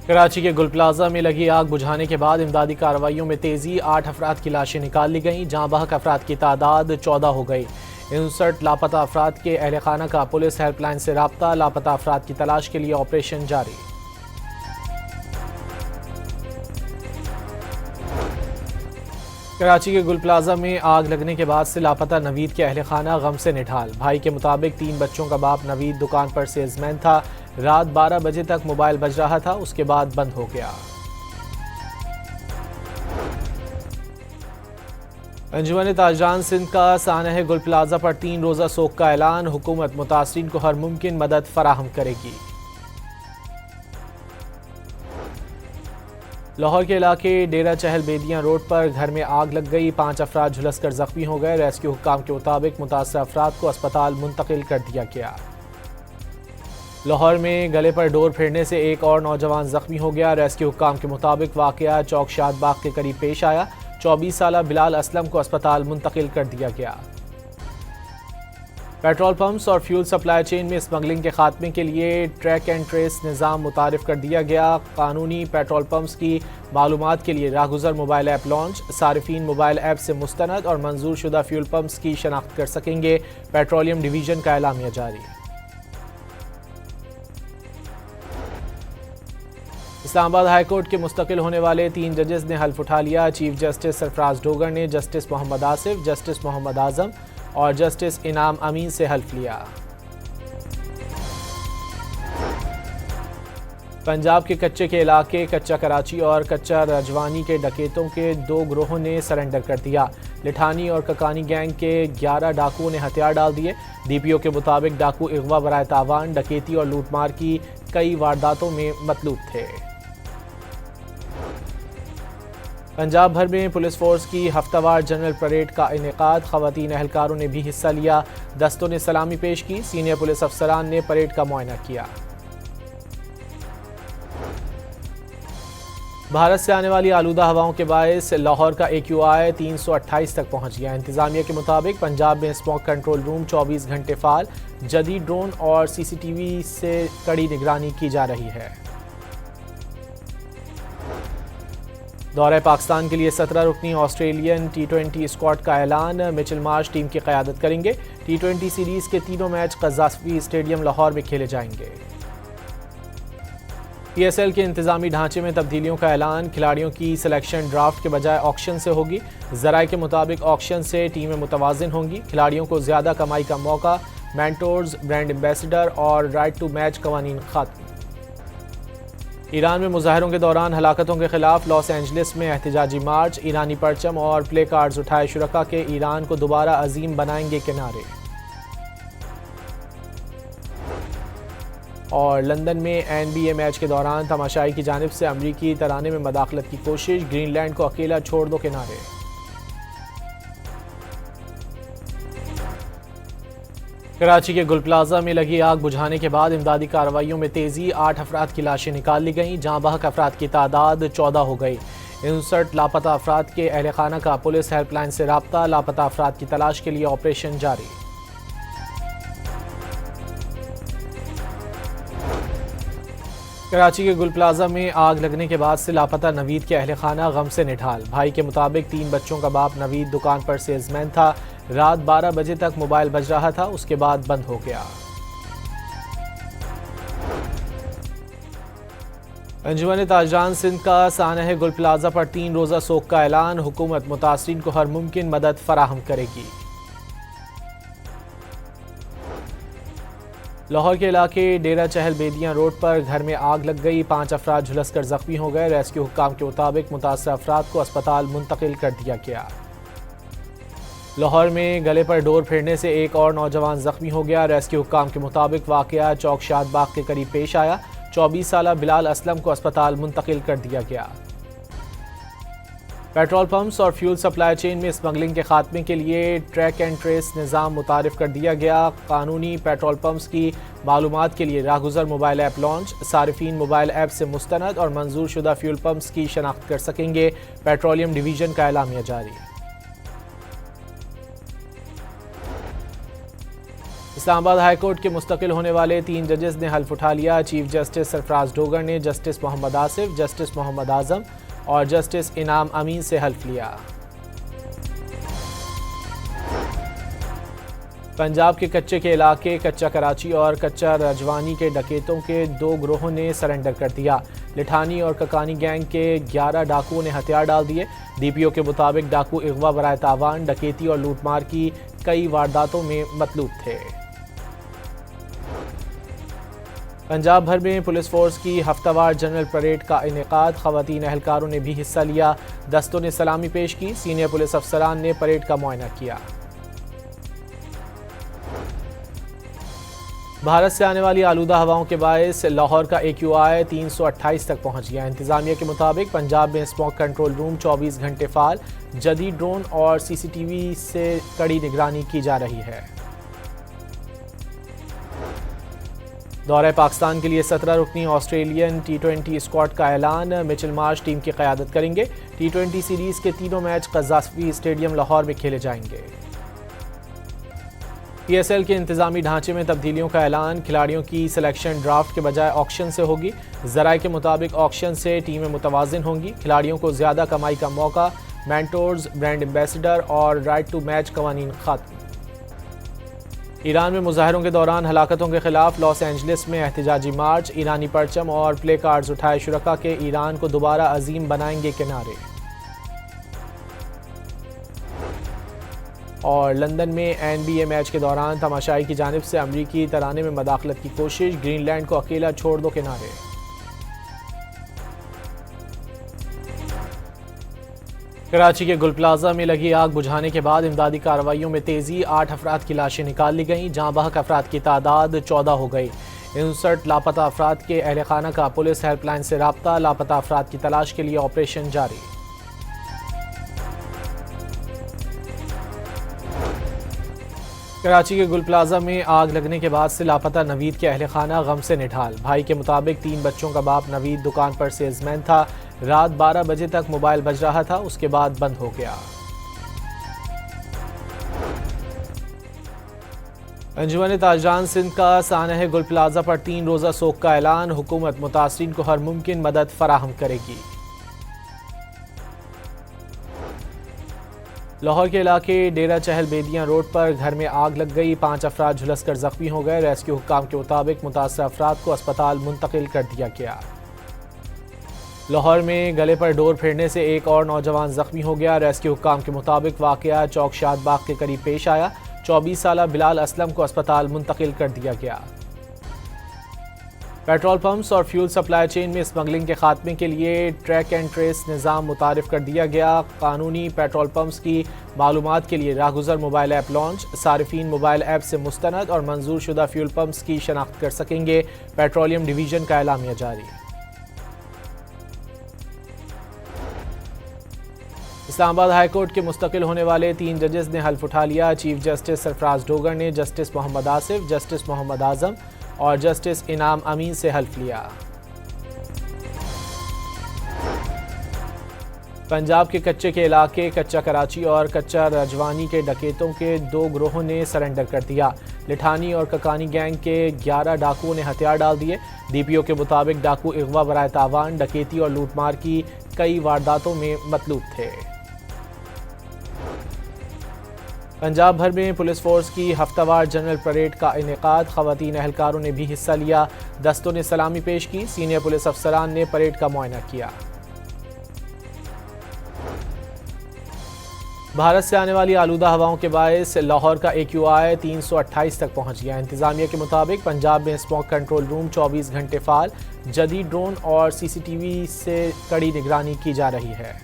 कराची के गुल प्लाजा में लगी आग बुझाने के बाद इमदादी कार्रवाइयों में तेजी। 8 अफराद की लाशें निकाल ली गईं। जहां बहक अफराद की तादाद 14 हो गई। 59 लापता अफराद के अहल खाना का पुलिस हेल्पलाइन से राब्ता। लापता अफराद की तलाश के लिए ऑपरेशन जारी। कराची के गुल प्लाजा में आग लगने के बाद से लापता नवीद के अहल खाना गम से निढाल। भाई के मुताबिक 3 बच्चों का बाप नवीद दुकान पर सेल्समैन था। रात 12 बजे तक मोबाइल बज रहा था, उसके बाद बंद हो गया। अंजुमन ताजरान सिंध का सानह गुल प्लाजा पर 3 रोज़ा सोग का ऐलान। हुकूमत मुतासरीन को हर मुमकिन मदद फराहम करेगी। लाहौर के इलाके डेरा चहल बेदियां रोड पर घर में आग लग गई। 5 अफराद झुलसकर जख्मी हो गए। रेस्क्यू हुक्काम के मुताबिक मुतासर अफराद को अस्पताल मुंतकिल कर दिया गया। लाहौर में गले पर डोर फिरने से एक और नौजवान जख्मी हो गया। रेस्क्यू हुक्काम के मुताबिक वाकया चौक शाद बाग के करीब पेश आया। 24 साला बिलाल असलम को अस्पताल मुंतकिल कर दिया गया। पेट्रोल पंप्स और फ्यूल सप्लाई चेन में स्मगलिंग के खात्मे के लिए ट्रैक एंड ट्रेस निज़ाम मुतारिफ कर दिया गया। कानूनी पेट्रोल पंप्स की मालूमात के लिए राहगुजर मोबाइल ऐप लॉन्च। सारिफीन मोबाइल ऐप से मुस्तनद और मंजूर शुदा फ्यूल पंप्स की शनाख्त कर सकेंगे। पेट्रोलियम डिवीजन का एलामिया जारी। इस्लामाबाद हाई कोर्ट के मुस्तकिल होने वाले 3 जजेस ने हल्फ उठा लिया। चीफ जस्टिस सरफराज डोगर ने जस्टिस मोहम्मद आसिफ, जस्टिस मोहम्मद आजम और जस्टिस इनाम अमीन से हल्फ लिया। पंजाब के कच्चे के इलाके कच्चा कराची और कच्चा रजवानी के डकैतों के 2 ग्रोहों ने सरेंडर कर दिया। लिठानी और ककानी गैंग के 11 डाकुओं ने हथियार डाल दिए। डीपीओ के मुताबिक डाकू अगवा बराए तावान, डकैती और लूटमार की कई वारदातों में मतलूब थे। पंजाब भर में पुलिस फोर्स की हफ्तावार जनरल परेड का इनेकाद। खवातीन एहलकारों ने भी हिस्सा लिया। दस्तों ने सलामी पेश की। सीनियर पुलिस अफसरान ने परेड का मुआयना किया। भारत से आने वाली आलूदा हवाओं के बायस लाहौर का AQI 328 तक पहुंच गया। इंतजामिया के मुताबिक पंजाब में स्मॉग कंट्रोल रूम 24 घंटे फाल। जदीद ड्रोन और CCTV से कड़ी निगरानी की जा रही है। दौरे पाकिस्तान के लिए 17 रुकनी ऑस्ट्रेलियन T20 स्क्वाड का ऐलान। मिचेल मार्श टीम की क़यादत करेंगे। T20 सीरीज के तीनों मैच क़ज़ाफ़ी स्टेडियम लाहौर में खेले जाएंगे। PSL के इंतजामी ढांचे में तब्दीलियों का ऐलान। खिलाड़ियों की सिलेक्शन ड्राफ्ट के बजाय ऑक्शन से होगी। ज़राए के मुताबिक ऑक्शन से टीमें मुतवाज़िन होंगी। खिलाड़ियों को ज़्यादा कमाई का मौका। मेंटोर्स, ब्रांड एम्बेसडर और राइट टू मैच कवानीन ख़त्म। ईरान में मुजाहरों के दौरान हलाकतों के खिलाफ लॉस एंजलिस में एहतजाजी मार्च। ईरानी परचम और प्ले कार्ड्स उठाए शुरका के ईरान को दोबारा अजीम बनाएंगे के नारे। और लंदन में NBA मैच के दौरान तमाशाई की जानिब से अमरीकी तराने में मदाखलत की कोशिश। ग्रीनलैंड को अकेला छोड़ दो के नारे। कराची के गुल प्लाजा में लगी आग बुझाने के बाद इमदादी कार्रवाइयों में तेजी। 8 अफराद की लाशें निकाल ली गईं। जहां बहक अफराद की तादाद 14 हो गई। 59 लापता अफराद के अहल खाना का पुलिस हेल्पलाइन से राब्ता। लापता अफराद की तलाश के लिए ऑपरेशन जारी। कराची के गुल प्लाजा में आग लगने के बाद से लापता नवीद के अहल खाना गम से निढाल। भाई के मुताबिक 3 बच्चों का बाप नवीद दुकान पर सेल्समैन था। रात 12 बजे तक मोबाइल बज रहा था, उसके बाद बंद हो गया। अंजुमन ताजरान सिंध का सानह गुल प्लाजा पर 3 रोज़ा सोग का ऐलान। हुकूमत मुतासरीन को हर मुमकिन मदद फराहम करेगी। लाहौर के इलाके डेरा चहल बेदियां रोड पर घर में आग लग गई। 5 अफराद झुलसकर जख्मी हो गए। रेस्क्यू हुक्काम के मुताबिक मुतासर अफराद को अस्पताल मुंतकिल कर दिया गया। लाहौर में गले पर डोर फिरने से एक और नौजवान जख्मी हो गया। रेस्क्यू हुक्काम के मुताबिक वाकया चौक शाद बाग के करीब पेश आया। 24 साला बिलाल असलम को अस्पताल मुंतकिल कर दिया गया। पेट्रोल पंप्स और फ्यूल सप्लाई चेन में स्मगलिंग के खात्मे के लिए ट्रैक एंड ट्रेस निज़ाम मुतारिफ कर दिया गया। कानूनी पेट्रोल पंप्स की मालूमात के लिए राहगुजर मोबाइल ऐप लॉन्च। सारिफीन मोबाइल ऐप से मुस्तनद और मंजूर शुदा फ्यूल पंप्स की शनाख्त कर सकेंगे। पेट्रोलियम डिवीजन का एलामिया जारी। इस्लामाबाद हाई कोर्ट के मुस्तकिल होने वाले 3 जजेस ने हल्फ उठा लिया। चीफ जस्टिस सरफराज डोगर ने जस्टिस मोहम्मद आसिफ, जस्टिस मोहम्मद आजम और जस्टिस इनाम अमीन से हल्फ लिया। पंजाब के कच्चे के इलाके कच्चा कराची और कच्चा रजवानी के डकैतों के 2 गिरोहों ने सरेंडर कर दिया। लिठानी और ककानी गैंग के 11 डाकुओं ने हथियार डाल दिए। डीपीओ के मुताबिक डाकू अगवा बराए तावान, डकैती और लूटमार की कई वारदातों में मतलूब थे। पंजाब भर में पुलिस फोर्स की हफ्तावार जनरल परेड का इनेकाद, खवातीन एहलकारों ने भी हिस्सा लिया। दस्तों ने सलामी पेश की। सीनियर पुलिस अफसरान ने परेड का मुआयना किया। भारत से आने वाली आलूदा हवाओं के बायस लाहौर का AQI 328 तक पहुंच गया। इंतजामिया के मुताबिक पंजाब में स्मॉग कंट्रोल रूम 24 घंटे फाल, जदीद ड्रोन और CCTV से कड़ी निगरानी की जा रही है। दौरे पाकिस्तान के लिए 17 रुकनी ऑस्ट्रेलियन T20 स्क्वाड का ऐलान। मिचेल मार्श टीम की क़यादत करेंगे। T20 सीरीज के तीनों मैच क़ज़ाफ़ी स्टेडियम लाहौर में खेले जाएंगे। PSL के इंतजामी ढांचे में तब्दीलियों का ऐलान। खिलाड़ियों की सिलेक्शन ड्राफ्ट के बजाय ऑक्शन से होगी। ज़राए के मुताबिक ऑक्शन से टीमें मुतवाज़िन होंगी। खिलाड़ियों को ज़्यादा कमाई का मौका, मेंटोर्स, ब्रांड एम्बेसडर और राइट टू मैच कवानीन ख़त्म। ईरान में मुजाहरों के दौरान हलाकतों के खिलाफ लॉस एंजलिस में एहतजाजी मार्च। ईरानी परचम और प्ले कार्ड्स उठाए शुरका के ईरान को दोबारा अजीम बनाएंगे के नारे। और लंदन में NBA मैच के दौरान तमाशाई की जानिब से अमरीकी तराने में मदाखलत की कोशिश, ग्रीनलैंड को अकेला छोड़ दो के नारे। कराची के गुल प्लाजा में लगी आग बुझाने के बाद इमदादी कार्रवाइयों में तेजी। 8 अफराद की लाशें निकाल ली गईं। जहां बहक अफराद की तादाद 14 हो गई। 59 लापता अफराद के अहल खाना का पुलिस हेल्पलाइन से राब्ता। लापता अफराद की तलाश के लिए ऑपरेशन जारी। कराची के गुल प्लाजा में आग लगने के बाद से लापता नवीद के अहल खाना गम से निढाल। भाई के मुताबिक 3 बच्चों का बाप नवीद दुकान पर सेल्समैन था। रात 12 बजे तक मोबाइल बज रहा था, उसके बाद बंद हो गया। अंजुमन ताजरान सिंध का सानह गुल प्लाजा पर 3 रोज़ा सोग का ऐलान। हुकूमत मुतासरीन को हर मुमकिन मदद फराहम करेगी। लाहौर के इलाके डेरा चहल बेदियां रोड पर घर में आग लग गई। 5 अफराद झुलसकर जख्मी हो गए। रेस्क्यू हुक्काम के मुताबिक मुतासर अफराद को अस्पताल मुंतकिल कर दिया गया। लाहौर में गले पर डोर फिरने से एक और नौजवान जख्मी हो गया। रेस्क्यू हुक्काम के मुताबिक वाकया चौक शादबाग के करीब पेश आया। 24 साला बिलाल असलम को अस्पताल मुंतकिल कर दिया गया। पेट्रोल पंप्स और फ्यूल सप्लाई चेन में स्मगलिंग के खात्मे के लिए ट्रैक एंड ट्रेस निज़ाम मुतारिफ कर दिया गया। कानूनी पेट्रोल पंप्स की मालूमात के लिए राहगुजर मोबाइल ऐप लॉन्च। सारिफीन मोबाइल ऐप से मुस्तनद और मंजूर शुदा फ्यूल पंप्स की शनाख्त कर सकेंगे। पेट्रोलियम डिवीजन का एलामिया जारी। इस्लामाबाद हाई कोर्ट के मुस्तकिल होने वाले 3 जजेस ने हल्फ उठा लिया। चीफ जस्टिस सरफराज डोगर ने जस्टिस मोहम्मद आसिफ, जस्टिस मोहम्मद आजम और जस्टिस इनाम अमीन से हल्फ लिया। पंजाब के कच्चे के इलाके कच्चा कराची और कच्चा रजवानी के डकैतों के 2 गिरोहों ने सरेंडर कर दिया। लिठानी और ककानी गैंग के 11 डाकुओं ने हथियार डाल दिए। डीपीओ के मुताबिक डाकू अगवा बराए तावान, डकैती और लूटमार की कई वारदातों में मतलूब थे। पंजाब भर में पुलिस फोर्स की हफ्तावार जनरल परेड का इनेकाद, खवातीन एहलकारों ने भी हिस्सा लिया। दस्तों ने सलामी पेश की। सीनियर पुलिस अफसरान ने परेड का मुआयना किया। भारत से आने वाली आलूदा हवाओं के बायस लाहौर का AQI 328 तक पहुंच गया। इंतजामिया के मुताबिक पंजाब में स्मॉग कंट्रोल रूम 24 घंटे फाल, जदीद ड्रोन और CCTV से कड़ी निगरानी की जा रही है।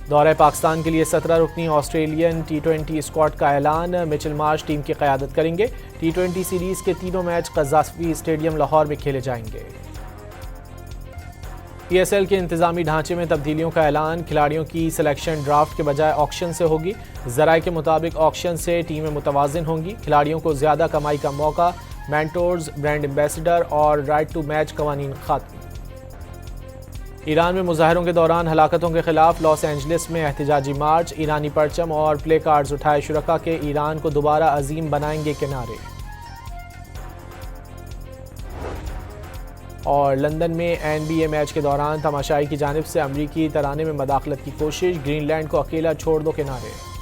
दौरे पाकिस्तान के लिए 17 रुकनी ऑस्ट्रेलियन T20 स्क्वाड का ऐलान। मिचेल मार्श टीम की क़यादत करेंगे। T20 सीरीज के तीनों मैच क़ज़ाफ़ी स्टेडियम लाहौर में खेले जाएंगे। PSL के इंतजामी ढांचे में तब्दीलियों का ऐलान। खिलाड़ियों की सिलेक्शन ड्राफ्ट के बजाय ऑक्शन से होगी। ज़राए के मुताबिक ऑक्शन से टीमें मुतवाज़िन होंगी। खिलाड़ियों को ज़्यादा कमाई का मौका, मेंटोर्स, ब्रांड एम्बेसडर और राइट टू मैच कवानीन ख़त्म। ईरान में मुजाहरों के दौरान हलाकतों के खिलाफ लॉस एंजलिस में एहतजाजी मार्च, ईरानी परचम और प्ले कार्ड्स उठाए शुरका के ईरान को दोबारा अजीम बनाएंगे के नारे। और लंदन में NBA मैच के दौरान तमाशाई की जानिब से अमरीकी तराने में मदाखलत की कोशिश, ग्रीनलैंड को अकेला छोड़ दो के नारे।